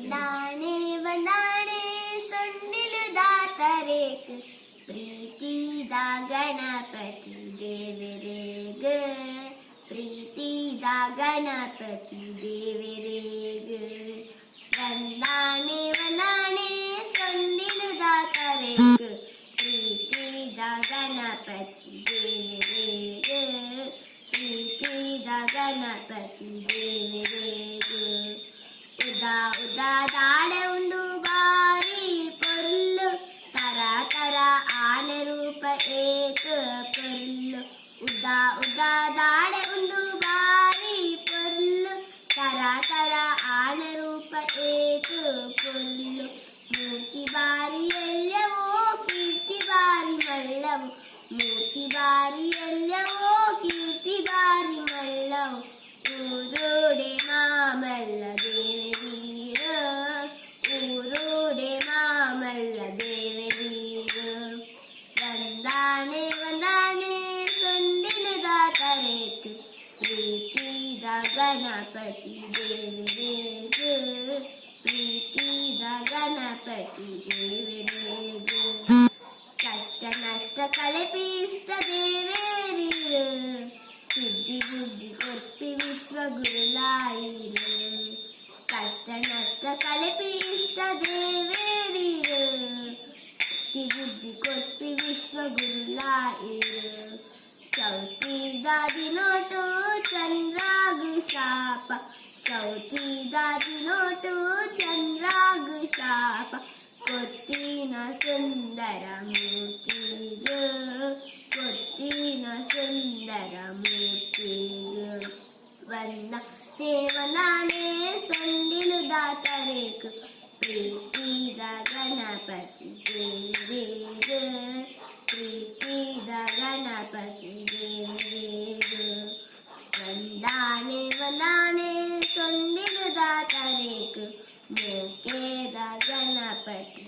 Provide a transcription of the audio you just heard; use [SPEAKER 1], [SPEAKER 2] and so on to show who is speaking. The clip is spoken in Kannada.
[SPEAKER 1] ವಂದಾಣೆ ವಂದಾಣೆ ಸೊಂಡಿಲುದಾತರೇಕ್ ಪ್ರೀತಿದ ಗಣಪತಿ ದೇವರೇಗ ಪ್ರೀತಿದ ಗಣಪತಿ ದೇವರೇಗ ವಂದಾಣೆ ವಂದಾಣೆ ಸೊಂಡಿಲುದಾತರೇಕ್ ಪ್ರೀತಿದ ಗಣಪತಿ ದೇವರೇಗ ಪ್ರೀತಿದ ಗಣಪತಿ ದೇವರೇಗ ಉದಾ ಉದಾ ದಾಡೆ ಉಂಡು ಬಾರಿ ಪೊರ್ಲು ತರ ತರ ಆನೆ ರೂಪ ಏಕ ಪೊರ್ಲು ಉದಾ ಉದಾ ದಾಡೆ ಉಂಡು ಬಾರಿ ಪೊರ್ಲು ತರ ತರ ಆನೆ ರೂಪ ಏಕ ಪೊರ್ಲು ಮೂರ್ತಿ ಬಾರಿ ಎಲ್ಲವೋ ಕೀರ್ತಿ ಬಾರಿ ಮಳ್ಳವು ಮೂರ್ತಿ ಬಾರಿ ಎಲ್ಲವೋ ಕೀರ್ತಿ ಬಾರಿ ಮಳ್ಳವು ಊರೋಡೆ ಮಾಮಲ್ಲ ದೇವರೀರ ಊರೋಡೆ ಮಾಮಲ್ಲ ದೇವರೀರ ವಂದಾಣೆ ವಂದಾಣೆ ಸೊಂಡಿಲುದಾತರೇಕ್ ಪ್ರೀತಿದ ಗಣಪತಿ ದೇವರೇಗ ಪ್ರೀತಿದ ಗಣಪತಿ ದೇವರೇಗ ಕಷ್ಟ ನಷ್ಟ ಕಳೆಪಿಷ್ಟ ದೇವೇರೀರ ಸಿದ್ಧಿ ಬುದ್ಧಿ ಕೊಪ್ಪಿ ವಿಶ್ವ ಗುರುಲಾಯಿರ ಕಷ್ಟ ನಷ್ಟ ಕಳೆಪಿ ಇಷ್ಟ ದೇವೇರೀರ ಸಿದ್ಧಿ ಬುದ್ಧಿ ಕೊಪ್ಪಿ ವಿಶ್ವ ಗುರುಲಾಯಿರ ಚೌತಿದಾದಿ ನೋಟು ಚಂದ್ರಾಗು ಶಾಪ ಚೌತಿದಾದಿ ನೋಟು ಚಂದ್ರಾಗು ಶಾಪ ಕೊತ್ತಿನ ಸುಂದರ ಮೂರ್ತಿಗ ಕೊತ್ತಿನ ಸುಂದರ ಮೂರ್ತಿಗ ವಂದಾಣೆ ವಂದಾಣೆ ಸೊಂಡಿಲುದಾತರೇಕ್ ಪ್ರೀತಿದ ಗಣಪತಿ ದೇವರೇಗ ಪ್ರೀತಿದ ಗಣಪತಿ ದೇವರೇಗ ವಂದಾಣೆ ವಂದಾಣೆ ಸೊಂಡಿಲುದಾತರೇಕ್ ಮೋಕೆದ ಗಣಪತಿ